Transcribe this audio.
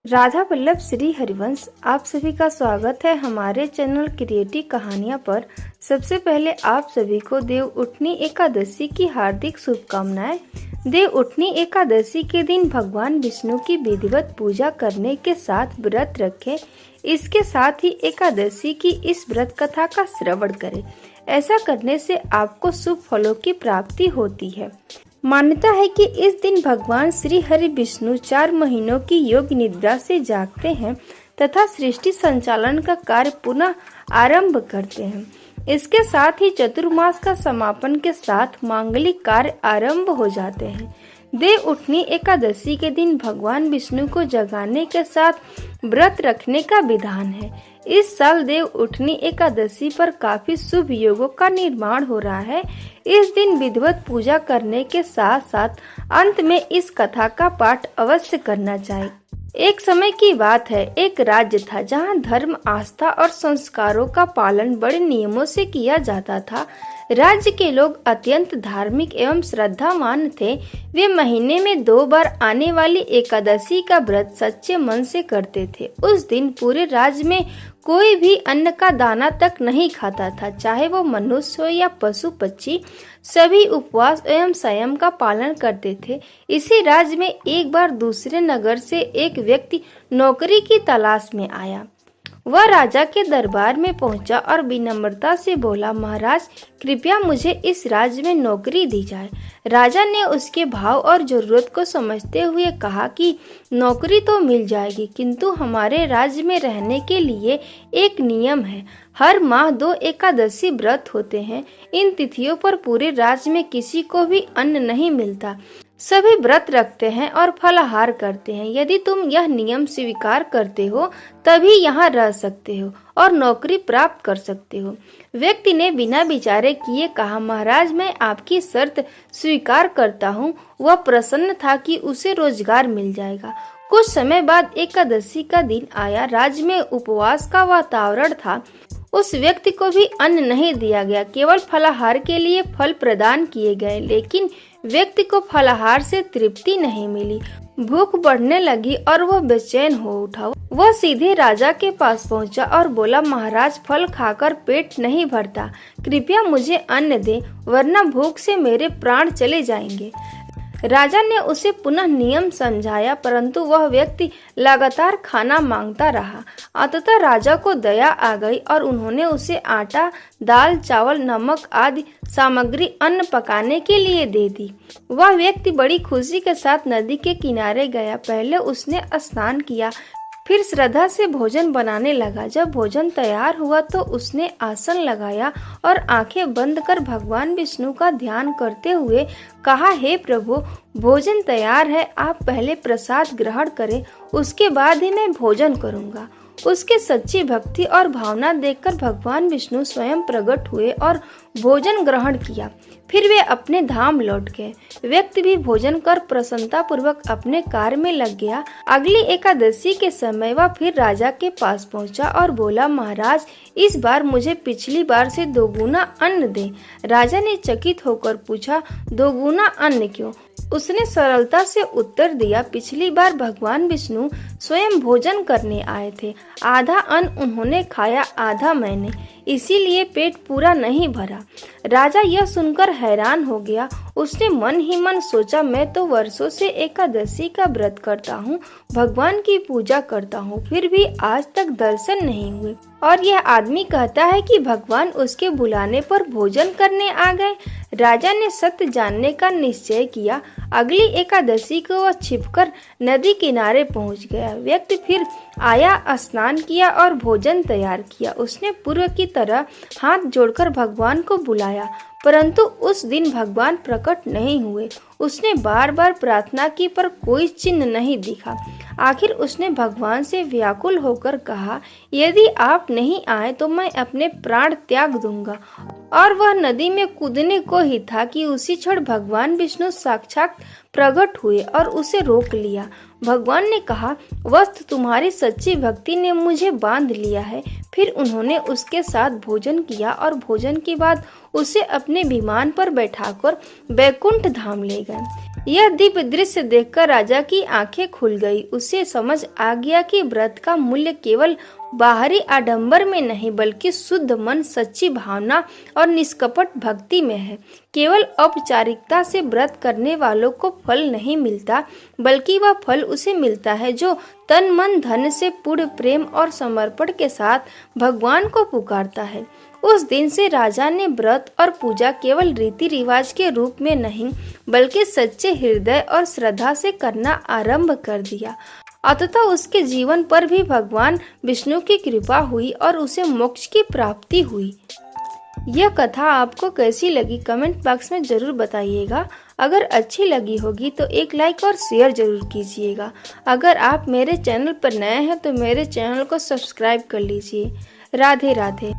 राधा वल्लभ श्री हरिवंश। आप सभी का स्वागत है हमारे चैनल क्रिएटिव कहानियां पर। सबसे पहले आप सभी को देव उठनी एकादशी की हार्दिक शुभकामनाएं। देव उठनी एकादशी के दिन भगवान विष्णु की विधिवत पूजा करने के साथ व्रत रखें। इसके साथ ही एकादशी की इस व्रत कथा का श्रवण करें। ऐसा करने से आपको शुभ फलों की प्राप्ति होती है। मान्यता है कि इस दिन भगवान श्री हरि विष्णु 4 महीनों की योग निद्रा से जागते हैं तथा सृष्टि संचालन का कार्य पुनः आरंभ करते हैं। इसके साथ ही चतुर्मास का समापन के साथ मांगलिक कार्य आरंभ हो जाते हैं। देव उठनी एकादशी के दिन भगवान विष्णु को जगाने के साथ व्रत रखने का विधान है। इस साल देव उठनी एकादशी पर काफी शुभ योगों का निर्माण हो रहा है। इस दिन विधिवत पूजा करने के साथ साथ अंत में इस कथा का पाठ अवश्य करना चाहिए। एक समय की बात है, एक राज्य था जहां धर्म, आस्था और संस्कारों का पालन बड़े नियमों से किया जाता था। राज्य के लोग अत्यंत धार्मिक एवं श्रद्धावान थे। वे महीने में 2 बार आने वाली एकादशी का व्रत सच्चे मन से करते थे। उस दिन पूरे राज्य में कोई भी अन्न का दाना तक नहीं खाता था, चाहे वो मनुष्य हो या पशु पक्षी। सभी उपवास एवं संयम का पालन करते थे। इसी राज्य में एक बार दूसरे नगर से एक व्यक्ति नौकरी की तलाश में आया। वह राजा के दरबार में पहुंचा और विनम्रता से बोला, महाराज कृपया मुझे इस राज्य में नौकरी दी जाए। राजा ने उसके भाव और जरूरत को समझते हुए कहा कि नौकरी तो मिल जाएगी, किंतु हमारे राज्य में रहने के लिए एक नियम है। हर माह 2 एकादशी व्रत होते हैं। इन तिथियों पर पूरे राज्य में किसी को भी अन्न नहीं मिलता। सभी व्रत रखते हैं और फलाहार करते हैं। यदि तुम यह नियम स्वीकार करते हो तभी यहाँ रह सकते हो और नौकरी प्राप्त कर सकते हो। व्यक्ति ने बिना विचारे किए कहा, महाराज मैं आपकी शर्त स्वीकार करता हूँ। वह प्रसन्न था कि उसे रोजगार मिल जाएगा। कुछ समय बाद एकादशी का दिन आया। राज्य में उपवास का वातावरण था। उस व्यक्ति को भी अन्न नहीं दिया गया, केवल फलाहार के लिए फल प्रदान किए गए, लेकिन व्यक्ति को फलाहार से तृप्ति नहीं मिली। भूख बढ़ने लगी और वह बेचैन हो उठा। वह सीधे राजा के पास पहुंचा और बोला, महाराज फल खाकर पेट नहीं भरता, कृपया मुझे अन्न दे, वरना भूख से मेरे प्राण चले जाएंगे। राजा ने उसे पुनः नियम समझाया, परंतु वह व्यक्ति लगातार खाना मांगता रहा। अंततः राजा को दया आ गई और उन्होंने उसे आटा, दाल, चावल, नमक आदि सामग्री अन्न पकाने के लिए दे दी। वह व्यक्ति बड़ी खुशी के साथ नदी के किनारे गया। पहले उसने स्नान किया, फिर श्रद्धा से भोजन बनाने लगा। जब भोजन तैयार हुआ तो उसने आसन लगाया और आंखें बंद कर भगवान विष्णु का ध्यान करते हुए कहा, हे प्रभु भोजन तैयार है, आप पहले प्रसाद ग्रहण करें, उसके बाद ही मैं भोजन करूंगा। उसके सच्ची भक्ति और भावना देखकर भगवान विष्णु स्वयं प्रकट हुए और भोजन ग्रहण किया। फिर वे अपने धाम लौट गए। व्यक्ति भी भोजन कर प्रसन्नता पूर्वक अपने कार्य में लग गया। अगली एकादशी के समय वह फिर राजा के पास पहुंचा और बोला, महाराज इस बार मुझे पिछली बार से 2 गुना अन्न दे। राजा ने चकित होकर पूछा, 2 गुना अन्न क्यों? उसने सरलता से उत्तर दिया, पिछली बार भगवान विष्णु स्वयं भोजन करने आए थे। आधा अन्न उन्होंने खाया, आधा मैंने, इसीलिए पेट पूरा नहीं भरा। राजा यह सुनकर हैरान हो गया। उसने मन ही मन सोचा, मैं तो वर्षों से एकादशी का व्रत करता हूँ, भगवान की पूजा करता हूँ, फिर भी आज तक दर्शन नहीं हुए, और यह आदमी कहता है कि भगवान उसके बुलाने पर भोजन करने आ गए। राजा ने सत्य जानने का निश्चय किया। अगली एकादशी को वह छिपकर नदी किनारे पहुंच गया। व्यक्ति फिर आया, स्नान किया और भोजन तैयार किया। उसने पूर्व की तरह हाथ जोड़कर भगवान को बुलाया, परंतु उस दिन भगवान प्रकट नहीं हुए। उसने बार बार प्रार्थना की पर कोई चिन्ह नहीं दिखा। आखिर उसने भगवान से व्याकुल होकर कहा, यदि आप नहीं आए तो मैं अपने प्राण त्याग दूंगा। और वह नदी में कूदने को ही था कि उसी क्षण भगवान विष्णु साक्षात प्रकट हुए और उसे रोक लिया। भगवान ने कहा, वस्त तुम्हारी सच्ची भक्ति ने मुझे बांध लिया है। फिर उन्होंने उसके साथ भोजन किया और भोजन के बाद उसे अपने विमान पर बैठाकर बैकुंठ धाम ले गए। यह दिव्य दृश्य देखकर राजा की आंखें खुल गई। उसे समझ आ गया कि व्रत का मूल्य केवल बाहरी आडंबर में नहीं बल्कि शुद्ध मन, सच्ची भावना और निष्कपट भक्ति में है। केवल औपचारिकता से व्रत करने वालों को फल नहीं मिलता, बल्कि वह फल उसे मिलता है जो तन मन धन से पूर्ण प्रेम और समर्पण के साथ भगवान को पुकारता है। उस दिन से राजा ने व्रत और पूजा केवल रीति रिवाज के रूप में नहीं बल्कि सच्चे हृदय और श्रद्धा से करना आरंभ कर दिया। अतः उसके जीवन पर भी भगवान विष्णु की कृपा हुई और उसे मोक्ष की प्राप्ति हुई। यह कथा आपको कैसी लगी कमेंट बॉक्स में जरूर बताइएगा। अगर अच्छी लगी होगी तो एक लाइक और शेयर जरूर कीजिएगा। अगर आप मेरे चैनल पर नए हैं तो मेरे चैनल को सब्सक्राइब कर लीजिए। राधे राधे।